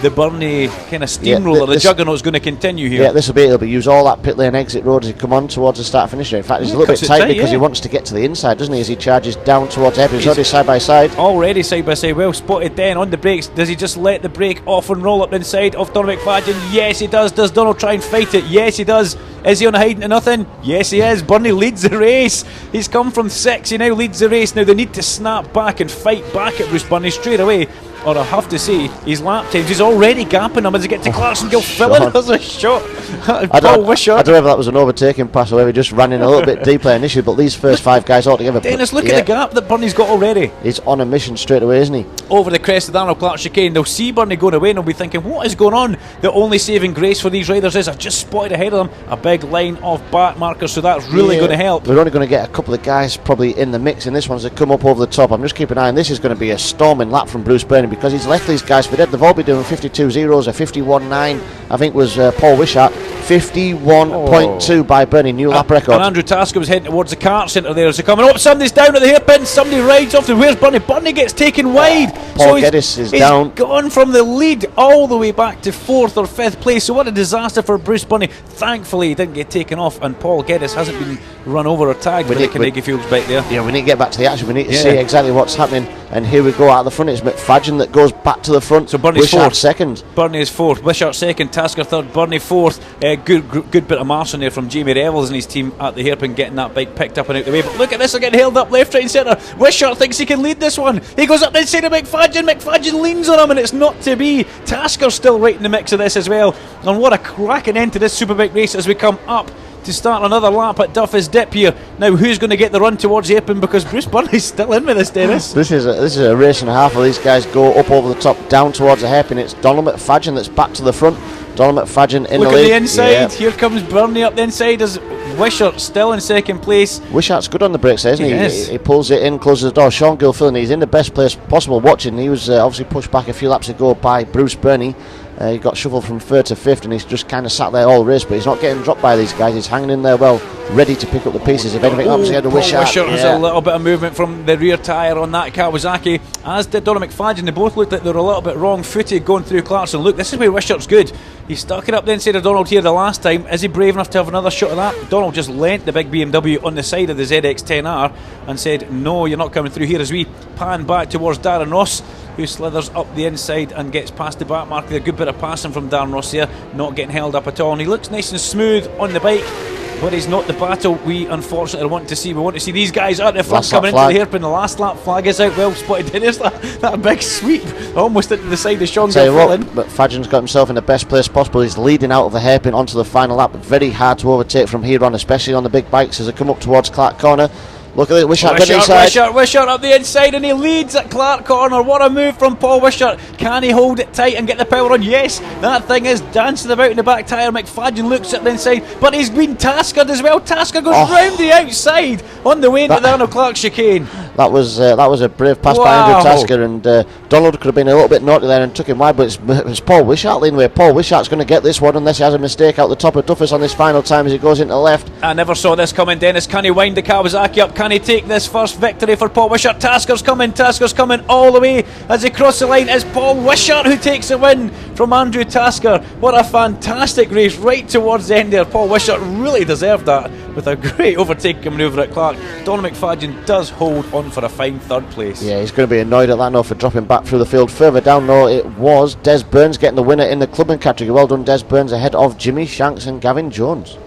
the Burnley kind of steamroller, the juggernaut's going to continue here. Yeah, it'll be use all that pit lane exit road as he come on towards the start finish. In fact, he's a little bit tight because he wants to get to the inside, doesn't he, as he charges down towards Epping. He's already side by side. Already side by side, well spotted then on the brakes. Does he just let the brake off and roll up the inside of Donald McFadden? Yes, he does. Does Donald try and fight it? Yes, he does. Is he on a hiding to nothing? Yes, he is. Burnley leads the race. He's come from 6, he now leads the race. Now they need to snap back and fight back at Bruce Burnley straight away. Or I have to say, his lap times, he's already gapping him as he gets to Clarkson-Gill filling. There's a shot. I don't know if that was an overtaking pass or whether he just ran in a little bit deeper initially, but these first 5 guys altogether. Dennis, look at the gap that Burnley's got already. He's on a mission straight away, isn't he? Over the crest of the Arnold Clark chicane, they'll see Burnley going away and they'll be thinking, what is going on? The only saving grace for these riders is I've just spotted ahead of them a big line of back markers, so that's really going to help. We're only going to get a couple of guys probably in the mix in this one as they come up over the top. I'm just keeping an eye on this. Is going to be a storming lap from Bruce Burnley because he's left these guys for dead. They've all been doing 52 zeros, a 51.9 I think was Paul Wishart. 51.2 by Burnley, new lap record. And Andrew Tasker was heading towards the kart centre there as they're coming up. Somebody's down at the hairpin, somebody rides off. Where's Burnley? Burnley gets taken wide. Paul Geddes is down. He's gone from the lead all the way back to 4th or 5th place. So what a disaster for Bruce Burnley. Thankfully he didn't get taken off and Paul Geddes hasn't been run over or tagged with the Carnegie Fields bike there. Yeah, we need to get back to the action. We need to see exactly what's happening. And here we go out the front. It's McFadden that goes back to the front. So Burnley's Wishart 4th. Burnley is 4th. Wishart 2nd. Tasker 3rd. Burnley 4th. Good bit of marching there from Jamie Revels and his team at the hairpin, getting that bike picked up and out the way. But look at this, they're getting held up left, right and centre. Wishart thinks he can lead this one. He goes up the inside of McFadden. McFadden leans on him and it's not to be. Tasker's still right in the mix of this as well. And what a cracking end to this Superbike race as we come up to start another lap at Duffy's Dip here. Now who's going to get the run towards the hairpin, because Bruce Burnley's still in with this, Dennis. This is a race and a half where these guys go up over the top, down towards the hairpin. It's Donald McFadden that's back to the front. Donald McFadden in Look the lead. Look at the inside. Here comes Burnley up the inside as Wishart still in 2nd place. Wishart's good on the brakes, isn't he? He pulls it in, closes the door. Sean Gilfillan, he's in the best place possible watching. He was obviously pushed back a few laps ago by Bruce Burnley. He got shuffled from 3rd to 5th and he's just kind of sat there all race, but he's not getting dropped by these guys. He's hanging in there well, ready to pick up the pieces if anything happens ahead of Wishart. Wishart has a little bit of movement from the rear tyre on that Kawasaki, as did Donald McFadden. They both looked like they were a little bit wrong footed going through Clarkson. Look, this is where Wishart's good. He stuck it up the inside of Donald here the last time. Is he brave enough to have another shot of that? Donald just lent the big BMW on the side of the ZX-10R and said, no, you're not coming through here, as we pan back towards Darren Ross, who slithers up the inside and gets past the back mark. A good bit of passing from Darren Ross here, not getting held up at all, and he looks nice and smooth on the bike, but he's not the battle we unfortunately want to see. We want to see these guys out the front coming into the hairpin. The last lap flag is out. Well spotted. There's that big sweep almost into the side of Sean Gilfillan. McFadden's got himself in the best place possible. He's leading out of the hairpin onto the final lap. Very hard to overtake from here on, especially on the big bikes as they come up towards Clark Corner. Look at it, Wishart up the inside and he leads at Clark Corner. What a move from Paul Wishart. Can he hold it tight and get the power on? Yes, that thing is dancing about in the back tyre. McFadden looks at the inside, but he's been taskered as well. Tasker goes round the outside on the way into the Arnold Clark chicane. That was a brave pass by Andrew Tasker, and Donald could have been a little bit naughty there and took him wide, but it's Paul Wishart leading away. Paul Wishart's going to get this one unless he has a mistake out the top of Duffus on this final time as he goes into the left. I never saw this coming, Dennis. Can he wind the Kawasaki up? Can he take this first victory for Paul Wishart? Tasker's coming all the way as he crosses the line. It's Paul Wishart who takes the win from Andrew Tasker. What a fantastic race right towards the end there. Paul Wishart really deserved that with a great overtaking manoeuvre at Clark. Donald McFadden does hold on for a fine 3rd place. Yeah, he's going to be annoyed at that now for dropping back through the field. Further down though, it was Des Burns getting the winner in the clubbing category. Well done, Des Burns, ahead of Jimmy Shanks and Gavin Jones.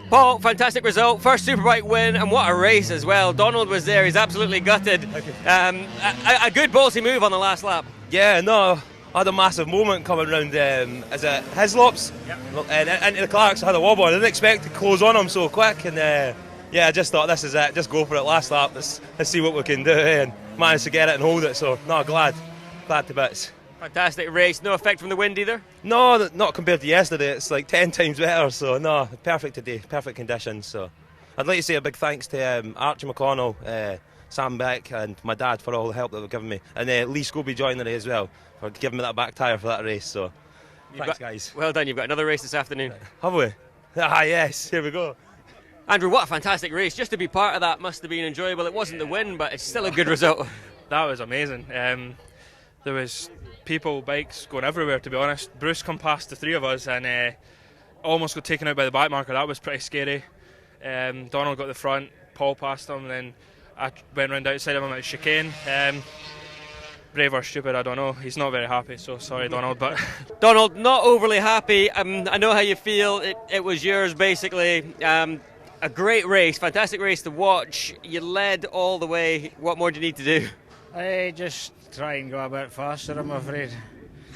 Paul, fantastic result, first Superbike win, and what a race as well. Donald was there, he's absolutely gutted. A good ballsy move on the last lap. Yeah, no, I had a massive moment coming round as a Hislops and into the Clarks. I had a wobble. I didn't expect to close on him so quick, and I just thought, this is it, just go for it last lap. Let's see what we can do. And managed to get it and hold it. So no, glad to bits. Fantastic race. No effect from the wind either? No, not compared to yesterday. It's like 10 times better. So no, perfect today, perfect conditions. So I'd like to say a big thanks to Archie McConnell, Sam Beck and my dad for all the help that they've given me, and Lee Scobie joinery as well for giving me that back tyre for that race. So thanks guys. Well done. You've got another race this afternoon. Have we? Ah yes, here we go. Andrew, what a fantastic race. Just to be part of that must have been enjoyable. It wasn't the win, but it's still a good result. That was amazing. There was people, bikes going everywhere, to be honest. Bruce come past the three of us and almost got taken out by the back marker. That was pretty scary. Donald got the front, Paul passed him, and then I went round outside of him at chicane. Brave or stupid, I don't know. He's not very happy, so sorry Donald. But Donald, not overly happy. I know how you feel. It was yours basically. A great race, fantastic race to watch. You led all the way. What more do you need to do? I just try and go a bit faster, I'm afraid.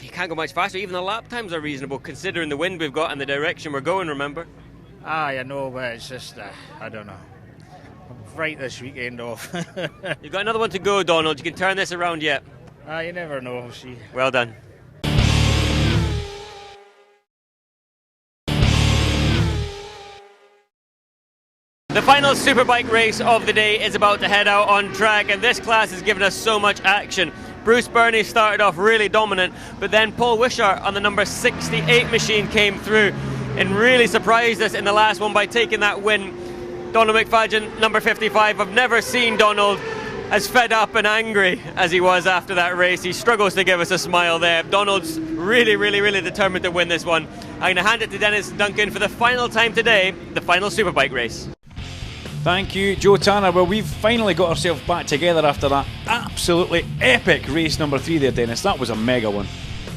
You can't go much faster. Even the lap times are reasonable considering the wind we've got and the direction we're going, remember? I know, but it's just, I don't know. I'm right this weekend off. You've got another one to go, Donald. You can turn this around yet. You never know, see. Well done. The final Superbike race of the day is about to head out on track, and this class has given us so much action. Bruce Burney started off really dominant, but then Paul Wishart on the number 68 machine came through and really surprised us in the last one by taking that win. Donald McFadden, number 55, I've never seen Donald as fed up and angry as he was after that race. He struggles to give us a smile there. Donald's really determined to win this one. I'm going to hand it to Dennis Duncan for the final time today, the final Superbike race. Thank you, Joe Tanner. Well, we've finally got ourselves back together after that absolutely epic race number 3 there, Dennis. That was a mega one.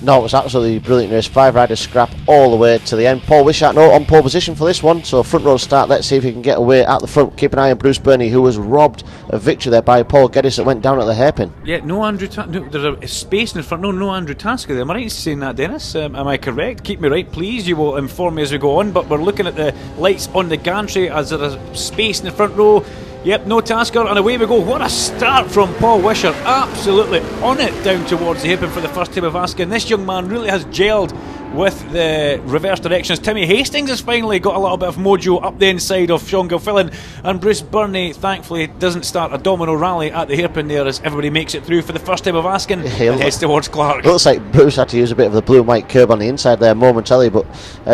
No, it was absolutely brilliant race. 5 riders scrap all the way to the end. Paul Wishart on pole position for this one, so front row start. Let's see if he can get away at the front. Keep an eye on Bruce Burney, who was robbed of victory there by Paul Geddes that went down at the hairpin. Yeah, no Andrew there's a space in the front. No Andrew Tasker there. Am I right in saying that, Dennis? Am I correct? Keep me right, please. You will inform me as we go on, but we're looking at the lights on the gantry as there is space in the front row. Yep, no Tasker, and away we go. What a start from Paul Wishart. Absolutely on it down towards the hairpin for the first time of asking. This young man really has gelled with the reverse directions. Timmy Hastings has finally got a little bit of mojo up the inside of Sean Gilfillan, and Bruce Burney thankfully doesn't start a domino rally at the hairpin there as everybody makes it through for the first time of asking and heads towards Clark. It looks like Bruce had to use a bit of the blue and white curb on the inside there momentarily, but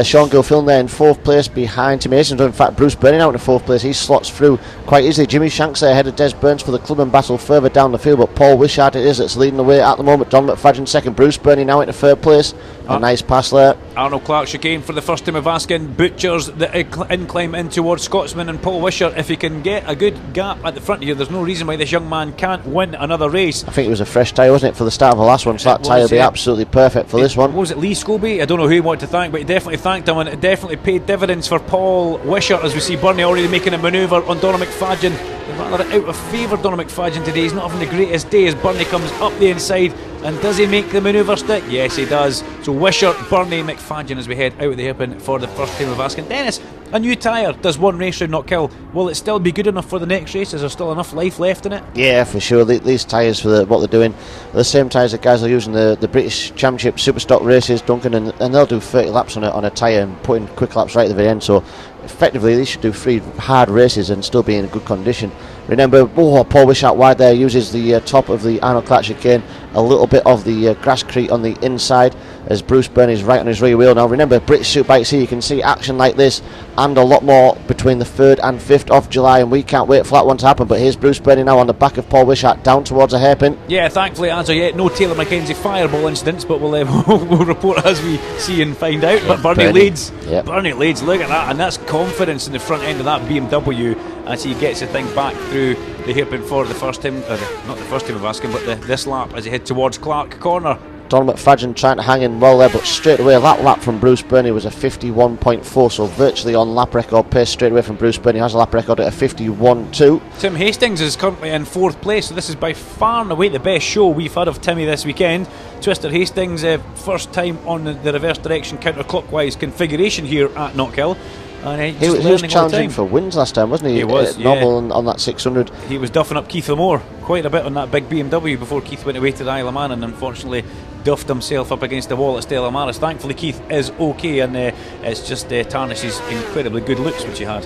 Sean Gilfillan there in 4th place behind Timmy Hastings. In fact, Bruce Burney out in 4th place. He slots through quite easily. Jimmy Shanks there ahead of Des Burns for the Clubman battle further down the field, but Paul Wishart it is that's leading the way at the moment. Don McFadden 2nd, Bruce Burney now into 3rd place. A nice pass there. Arnold Clark chicane for the first time of asking. Butchers the incline in towards Scotsman, and Paul Wishart, if he can get a good gap at the front here, there's no reason why this young man can't win another race. I think it was a fresh tyre, wasn't it, for the start of the last one, so that tyre will be absolutely perfect for this one. What was it, Lee Scobie? I don't know who he wanted to thank, but he definitely thanked him, and it definitely paid dividends for Paul Wishart as we see Burney already making a manoeuvre on Donald McFadden. Rather out of favour, Donald McFadden today. He's not having the greatest day as Burney comes up the inside. And does he make the manoeuvre stick? Yes, he does. So Wishart, Burney, McFadden as we head out of the hairpin for the first time of asking. Dennis, a new tyre does one race round not kill. Will it still be good enough for the next race? Is there still enough life left in it? Yeah, for sure. These tyres for what they're doing are the same tyres that guys are using the British Championship Superstock races, Duncan, and they'll do 30 laps on a tyre and put in quick laps right at the very end. So effectively they should do 3 hard races and still be in good condition. Remember, Paul Wishart wide there uses the top of the Arnold Clark chicane, a little bit of the grasscrete on the inside as Bruce Burney's right on his rear wheel. Now remember, British Superbikes here, you can see action like this and a lot more between the 3rd and 5th of July, and we can't wait for that one to happen. But here's Bruce Burney now on the back of Paul Wishart down towards a hairpin. Yeah, thankfully as of yet no Taylor Mackenzie fireball incidents, but we'll report as we see and find out. But Burney leads. Yep. Burney leads, look at that, and that's confidence in the front end of that BMW as he gets the thing back through the hairpin for the first time, not the first time of asking, but this lap as he head towards Clark Corner. Don McFadden trying to hang in well there, but straight away that lap from Bruce Burney was a 51.4, so virtually on lap record pace straight away from Bruce Burney. Has a lap record at a 51.2. Tim Hastings is currently in 4th place, so this is by far and away the best show we've had of Timmy this weekend. Twister Hastings, first time on the reverse direction counterclockwise configuration here at Knockhill. And he was challenging for wins last time, wasn't he? He was, normal on that 600. He was duffing up Keith O'More quite a bit on that big BMW before Keith went away to the Isle of Man and unfortunately duffed himself up against the wall at Stella Maris. Thankfully Keith is okay, and it's just tarnishes incredibly good looks which he had.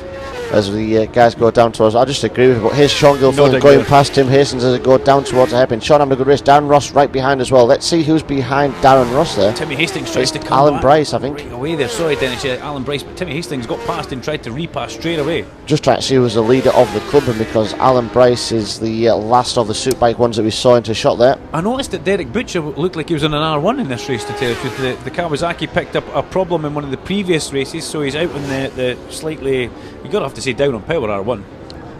As the guys go down towards, I just agree with it, but here's Sean Gilfillan going past Tim Hastings as they go down towards the hairpin. Sean having a good race. Darren Ross right behind as well. Let's see who's behind Darren Ross there. Timmy Hastings tries to come Alan back Bryce, I think. right away there. Sorry Dennis, Alan Bryce, but Timmy Hastings got past and tried to repass straight away. Just trying to see who's the leader of the club, and because Alan Bryce is the last of the Superbike ones that we saw into shot there. I noticed that Derek Butcher looked like he was on an R1 in this race, to tell you the truth. The Kawasaki picked up a problem in one of the previous races, so he's out on the slightly, you got to have to say, down on power R1.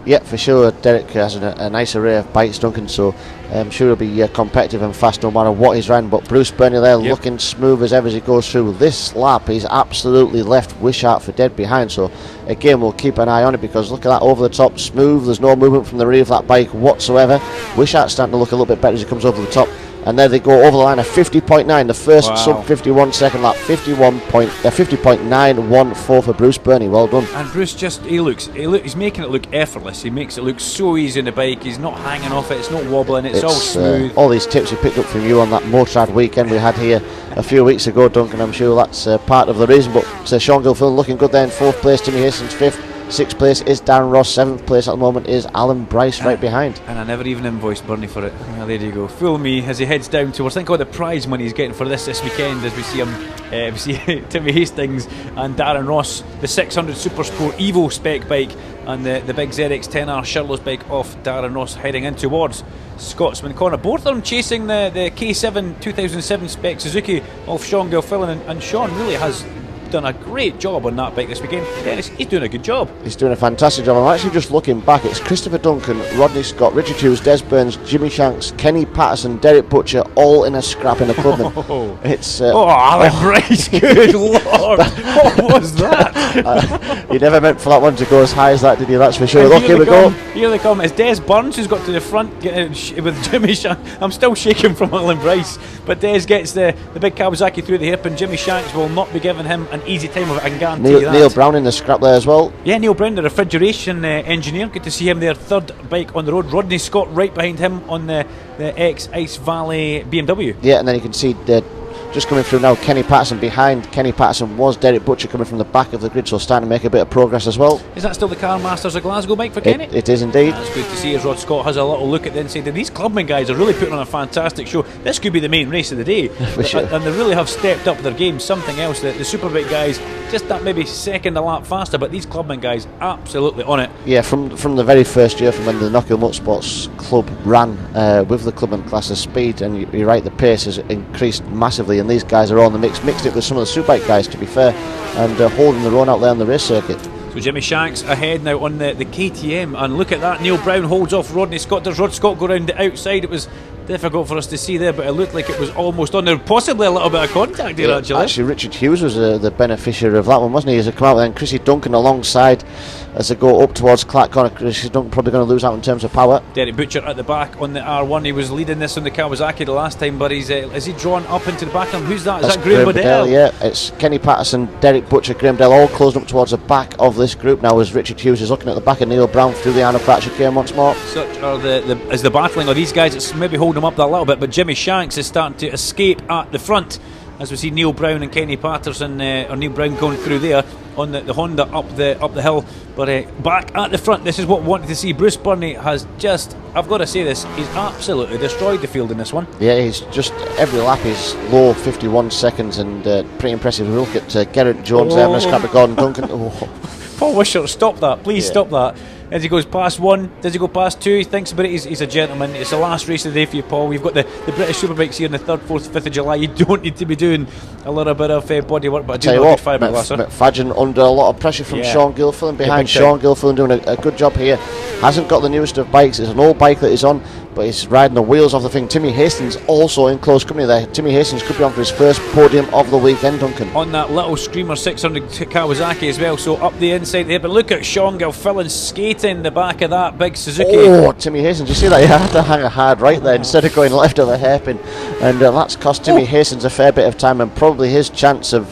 Yeah, for sure. Derek has a nice array of bikes, Duncan, so I'm sure he'll be competitive and fast no matter what he's riding. But Bruce Burnley there looking smooth as ever as he goes through. This lap he's absolutely left Wishart for dead behind, so again we'll keep an eye on it, because look at that, over the top, smooth, there's no movement from the rear of that bike whatsoever. Wishart's starting to look a little bit better as he comes over the top. And there they go over the line of 50.9, the first sub 51 second lap, 50.914 for Bruce Burney. Well done. And Bruce he's making it look effortless. He makes it look so easy on the bike. He's not hanging off it. It's not wobbling. It's all smooth. All these tips he picked up from you on that Motorrad weekend we had here a few weeks ago, Duncan. I'm sure that's part of the reason. But Sean Gilfillan looking good there in 4th place. Timmy Hastings 5th. 6th place is Darren Ross. 7th place at the moment is Alan Bryce right behind. And I never even invoiced Bernie for it. Well, there you go. Fool me as he heads down towards, think of the prize money he's getting for this weekend, as we see him. We see Timmy Hastings and Darren Ross, the 600 Supersport Evo spec bike, and the big ZX 10R Shirlow's bike off Darren Ross, heading in towards Scotsman Corner. Both of them chasing the K7 2007 spec Suzuki off Sean Gilfillan, and Sean really has done a great job on that bike this weekend. Dennis, he's doing a good job. He's doing a fantastic job. I'm actually just looking back. It's Christopher Duncan, Rodney Scott, Richard Hughes, Des Burns, Jimmy Shanks, Kenny Patterson, Derek Butcher, all in a scrap in a club. It's Alan Bryce, good lord, what was that? You never meant for that one to go as high as that, did you? That's for sure. Look, here we go. Here they come. It's Des Burns who's got to the front with Jimmy Shanks. I'm still shaking from Alan Bryce, but Des gets the big Kawasaki through the hip, and Jimmy Shanks will not be giving him an easy time of it, I can guarantee you that. Neil Brown in the scrap there as well. Yeah, Neil Brown, the refrigeration engineer. Good to see him there, 3rd bike on the road. Rodney Scott right behind him on the ex-Ice Valley BMW. Yeah, and then you can see just coming through now, Kenny Patterson behind. Kenny Patterson was Derek Butcher coming from the back of the grid, so starting to make a bit of progress as well. Is that still the Car Masters of Glasgow bike for Kenny? It is indeed. That's good to see as Rod Scott has a little look at the inside. These Clubman guys are really putting on a fantastic show. This could be the main race of the day. For sure. And they really have stepped up their game. Something else, the Superbike guys, just that maybe second a lap faster, but these Clubman guys absolutely on it. Yeah, from the very first year, from when the Knockhill Motorsports Club ran with the Clubman class, of speed, and you're right, the pace has increased massively, and these guys are all in the mixed it with some of the Superbike guys, to be fair, and holding their own out there on the race circuit. So Jimmy Shanks ahead now on the KTM, and look at that, Neil Brown holds off Rodney Scott. Does Rod Scott go round the outside? It was difficult for us to see there, but it looked like it was almost on there, possibly a little bit of contact here. Actually, Richard Hughes was the beneficiary of that one, wasn't he? As he come out there, and Chrissy Duncan alongside as they go up towards Clark Corner. Chrissy Duncan probably going to lose out in terms of power. Derek Butcher at the back on the R1. He was leading this on the Kawasaki the last time, but is he drawn up into the back of him? Who's that? Is that Graham Waddell? Yeah, it's Kenny Patterson, Derek Butcher, Graham Waddell, all closing up towards the back of this group now, as Richard Hughes is looking at the back of Neil Brown through the Arno Pratchett game once more. Such are the battling of these guys. It's maybe holding them up that little bit, but Jimmy Shanks is starting to escape at the front, as we see Neil Brown and Kenny Patterson, or Neil Brown going through there on the Honda up the hill, but back at the front. This is what we wanted to see. Bruce Burney has just, I've got to say this, he's absolutely destroyed the field in this one. Yeah, he's just, every lap is low 51 seconds, and pretty impressive. We look at Gerrit Jones there, and a scrap of Gordon Duncan. Paul Wishart, stop that, please. Stop that. As he goes past one, does he go past two? He thinks about it. He's a gentleman. It's the last race of the day for you, Paul. We've got the British Superbikes here on the 3rd, 4th, 5th of July. You don't need to be doing a little bit of body work, but I do know a good fiberglass. McFadden under a lot of pressure from Sean Gilfillan behind. Sean Gilfillan doing a good job here. Hasn't got the newest of bikes. It's an old bike that he's on, but he's riding the wheels off the thing. Timmy Hastings also in close company there. Timmy Hastings could be on for his first podium of the weekend, Duncan. On that little Screamer 600 Kawasaki as well, so up the inside there. But look at Sean Gilfillan skating the back of that big Suzuki. Oh, Timmy Hastings, you see that? He had to hang a hard right there instead of going left of the hairpin. And that's cost Timmy Hastings a fair bit of time, and probably his chance of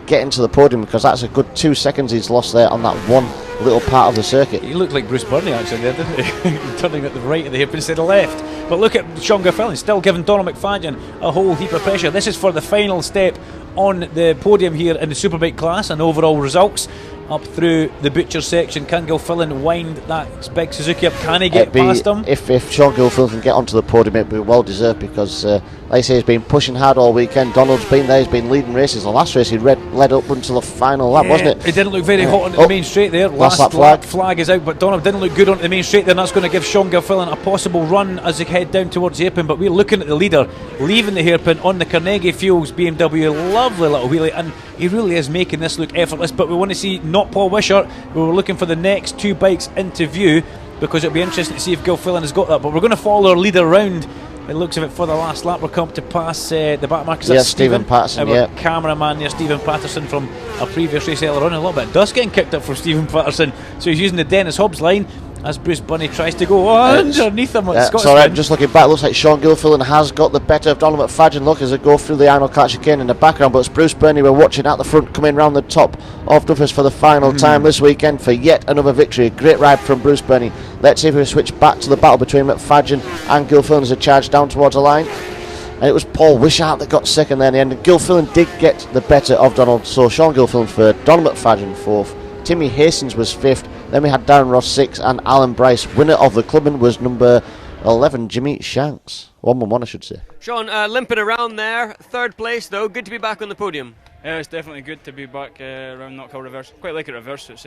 getting to the podium, because that's a good 2 seconds he's lost there on that one little part of the circuit. He looked like Bruce Burney actually there, didn't he? Turning at the right of the hip instead of left. But look at Sean Gilfillan still giving Donald McFadden a whole heap of pressure. This is for the final step on the podium here in the Superbike class and overall results. Up through the butcher section, can Gilfillan wind that big Suzuki up? Can he get past him? If Sean Gilfillan can get onto the podium, it'd be well deserved because, like I say, he's been pushing hard all weekend. Donald's been there, he's been leading races. The last race he led up until the final lap, wasn't it? It didn't look very hot onto the main straight there. Last lap flag is out, but Donald didn't look good onto the main straight there, and that's going to give Sean Gilfillan a possible run as they head down towards the hairpin. But we're looking at the leader leaving the hairpin on the Carnegie Fuels BMW. Lovely little wheelie, and he really is making this look effortless. But we want to see not Paul Wishart. We were looking for the next two bikes into view because it'll be interesting to see if Gilfillan has got that. But we're going to follow our leader round. It looks of it for the last lap. We're coming to pass the back markers. Yeah, Stephen Patterson. Our cameraman there, Stephen Patterson, from a previous race earlier on. A little bit of dust getting kicked up from Stephen Patterson. So he's using the Dennis Hobbs line as Bruce Bunny tries to go underneath him. It's alright, just looking back, looks like Sean Gilfillan has got the better of Donald McFadden. Look as they go through the Arnold Clark chicane in the background, but it's Bruce Burney we're watching at the front, coming round the top of Duffus for the final time this weekend for yet another victory. Great ride from Bruce Burney. Let's see if we switch back to the battle between McFadden and Gilfillan as they charge down towards the line. And it was Paul Wishart that got second there in the end, and Gilfillan did get the better of Donald. So Sean Gilfillan third, Donald McFadden fourth, Timmy Hastings was fifth. Then we had Darren Ross 6 and Alan Bryce. Winner of the Clubman was number 11, Jimmy Shanks. 111, I should say. Sean, limping around there. Third place, though. Good to be back on the podium. Yeah, it's definitely good to be back around Knockhill Reverse. Quite like it reverse. It's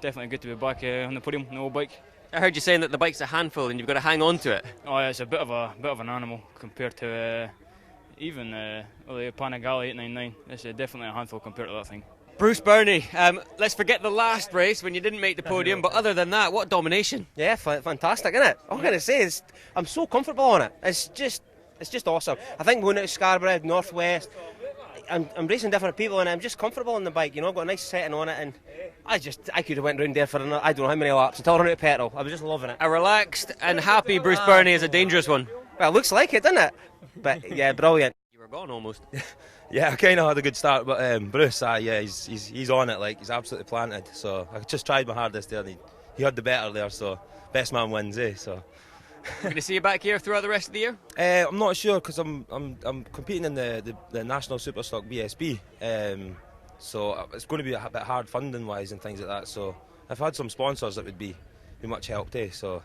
definitely good to be back on the podium, the old bike. I heard you saying that the bike's a handful and you've got to hang on to it. Oh yeah, it's a bit of an animal compared to even the Panigale 899. It's definitely a handful compared to that thing. Bruce Burney, let's forget the last race when you didn't make the podium, but other than that, what domination. Yeah, fantastic, isn't it? All I'm going to say is I'm so comfortable on it. It's just awesome. I think going out to Scarborough, Northwest, I'm racing different people and I'm just comfortable on the bike. You know, I've got a nice setting on it, and I could have went round there for another, I don't know how many laps until I run out of petrol. I was just loving it. A relaxed and happy Bruce Burney is a dangerous one. Well, it looks like it, doesn't it? But yeah, brilliant. You were gone almost. Yeah, I kind of had a good start, but Bruce, yeah, he's on it, like he's absolutely planted. So I just tried my hardest there, and he had the better there. So best man wins, So we're going to see you back here throughout the rest of the year. I'm not sure because I'm competing in the National Superstock BSB, so it's going to be a bit hard funding wise and things like that. So if I had some sponsors, that would be much help, So